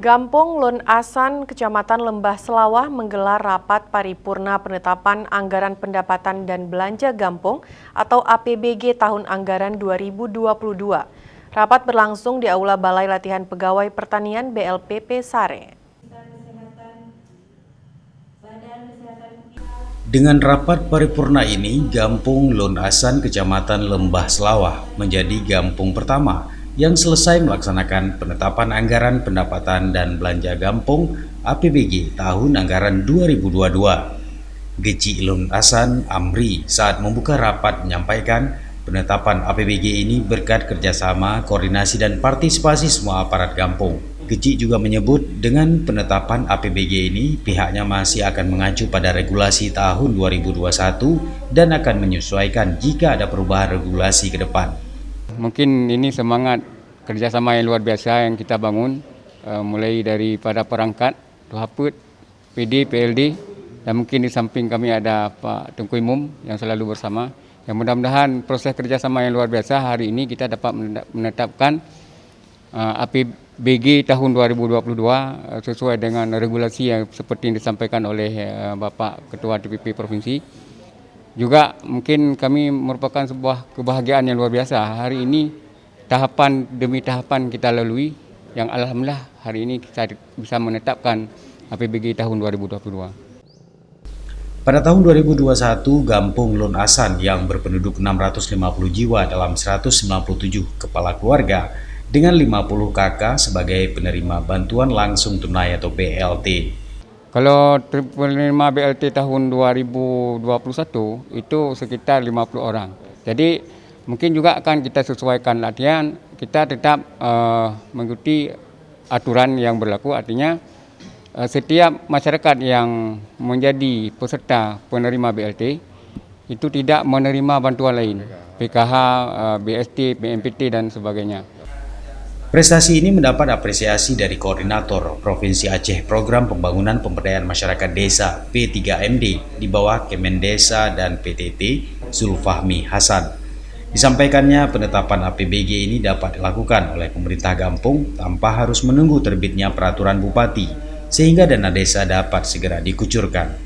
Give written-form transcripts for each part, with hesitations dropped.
Gampong Lun Asan, Kecamatan Lembah Selawah menggelar rapat paripurna penetapan anggaran pendapatan dan belanja Gampong atau APBG tahun anggaran 2022. Rapat berlangsung di Aula Balai Latihan Pegawai Pertanian BLPP Sare. Dengan rapat paripurna ini, Gampong Lun Asan, Kecamatan Lembah Selawah menjadi Gampong pertama yang selesai melaksanakan penetapan anggaran pendapatan dan belanja Gampong APBG tahun anggaran 2022. Geci Lun Asan Amri saat membuka rapat menyampaikan penetapan APBG ini berkat kerjasama, koordinasi, dan partisipasi semua aparat Gampong. Geci juga menyebut dengan penetapan APBG ini pihaknya masih akan mengacu pada regulasi tahun 2021 dan akan menyesuaikan jika ada perubahan regulasi ke depan. Mungkin ini semangat kerjasama yang luar biasa yang kita bangun, mulai daripada perangkat, Tuhaput, PD, PLD, dan mungkin di samping kami ada Pak Tengku Imum yang selalu bersama. Yang mudah-mudahan proses kerjasama yang luar biasa hari ini kita dapat menetapkan APBG tahun 2022 sesuai dengan regulasi yang seperti yang disampaikan oleh Bapak Ketua DPP Provinsi. Juga mungkin kami merupakan sebuah kebahagiaan yang luar biasa. Hari ini tahapan demi tahapan kita lalui yang alhamdulillah hari ini kita bisa menetapkan APBG tahun 2022. Pada tahun 2021, Gampong Lun Asan yang berpenduduk 650 jiwa dalam 197 kepala keluarga dengan 50 kakak sebagai penerima bantuan langsung tunai atau BLT. Kalau penerima BLT tahun 2021 itu sekitar 50 orang. Jadi mungkin juga akan kita sesuaikan latihan, kita tetap mengikuti aturan yang berlaku, artinya setiap masyarakat yang menjadi peserta penerima BLT itu tidak menerima bantuan lain, PKH, BST, BMPT dan sebagainya. Prestasi ini mendapat apresiasi dari Koordinator Provinsi Aceh Program Pembangunan Pemberdayaan Masyarakat Desa P3MD di bawah Kemendesa dan PTT Zulfahmi Hasan. Disampaikannya penetapan APBG ini dapat dilakukan oleh pemerintah Gampong tanpa harus menunggu terbitnya peraturan bupati, sehingga dana desa dapat segera dikucurkan.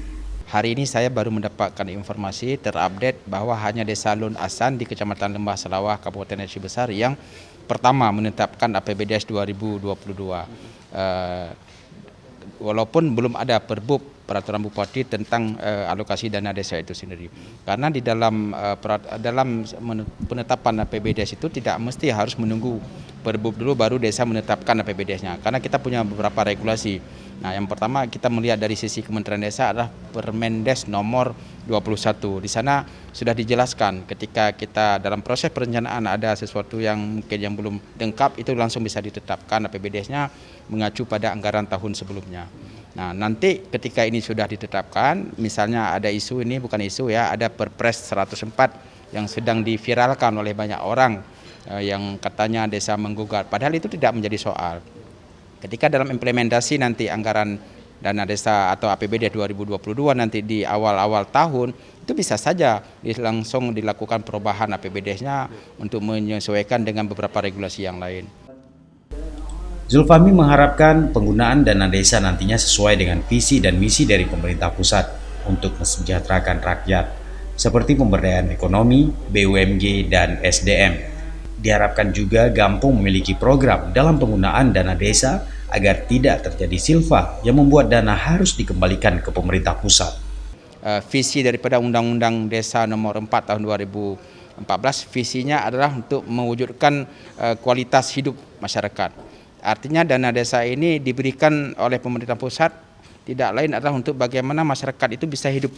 Hari ini saya baru mendapatkan informasi terupdate bahwa hanya Desa Lun Asan di Kecamatan Lembah Selawah, Kabupaten Aceh Besar yang pertama menetapkan APBDes 2022. Walaupun belum ada peraturan bupati tentang alokasi dana desa itu sendiri. Karena di dalam penetapan APBDes itu tidak mesti harus menunggu perbub dulu baru desa menetapkan APBDes-nya. Karena kita punya beberapa regulasi. Nah, yang pertama kita melihat dari sisi Kementerian Desa adalah Permendes nomor 21. Di sana sudah dijelaskan ketika kita dalam proses perencanaan ada sesuatu yang mungkin yang belum lengkap itu langsung bisa ditetapkan APBDes-nya mengacu pada anggaran tahun sebelumnya. Nah, nanti ketika ini sudah ditetapkan, misalnya ada isu ini bukan isu ya, ada Perpres 104 yang sedang diviralkan oleh banyak orang yang katanya desa menggugat. Padahal itu tidak menjadi soal. Ketika dalam implementasi nanti anggaran dana desa atau APBD 2022 nanti di awal-awal tahun, itu bisa saja langsung dilakukan perubahan APBD-nya untuk menyesuaikan dengan beberapa regulasi yang lain. Zulfahmi mengharapkan penggunaan dana desa nantinya sesuai dengan visi dan misi dari pemerintah pusat untuk mesejahterakan rakyat, seperti pemberdayaan ekonomi, BUMG, dan SDM. Diharapkan juga Gampong memiliki program dalam penggunaan dana desa agar tidak terjadi silva yang membuat dana harus dikembalikan ke pemerintah pusat. Visi daripada Undang-Undang Desa Nomor 4 Tahun 2014, visinya adalah untuk mewujudkan kualitas hidup masyarakat. Artinya dana desa ini diberikan oleh pemerintah pusat tidak lain adalah untuk bagaimana masyarakat itu bisa hidup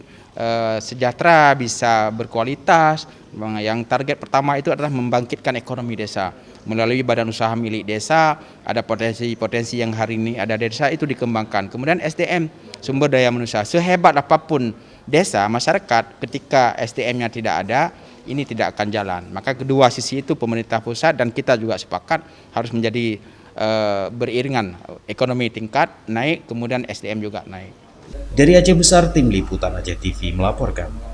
sejahtera, bisa berkualitas. Yang target pertama itu adalah membangkitkan ekonomi desa. Melalui badan usaha milik desa, ada potensi-potensi yang hari ini ada di desa itu dikembangkan. Kemudian SDM, sumber daya manusia. Sehebat apapun desa, masyarakat ketika SDM-nya tidak ada, ini tidak akan jalan. Maka kedua sisi itu pemerintah pusat dan kita juga sepakat harus menjadi beriringan, ekonomi tingkat naik, kemudian SDM juga naik. Dari Aceh Besar, Tim Liputan Aceh TV melaporkan.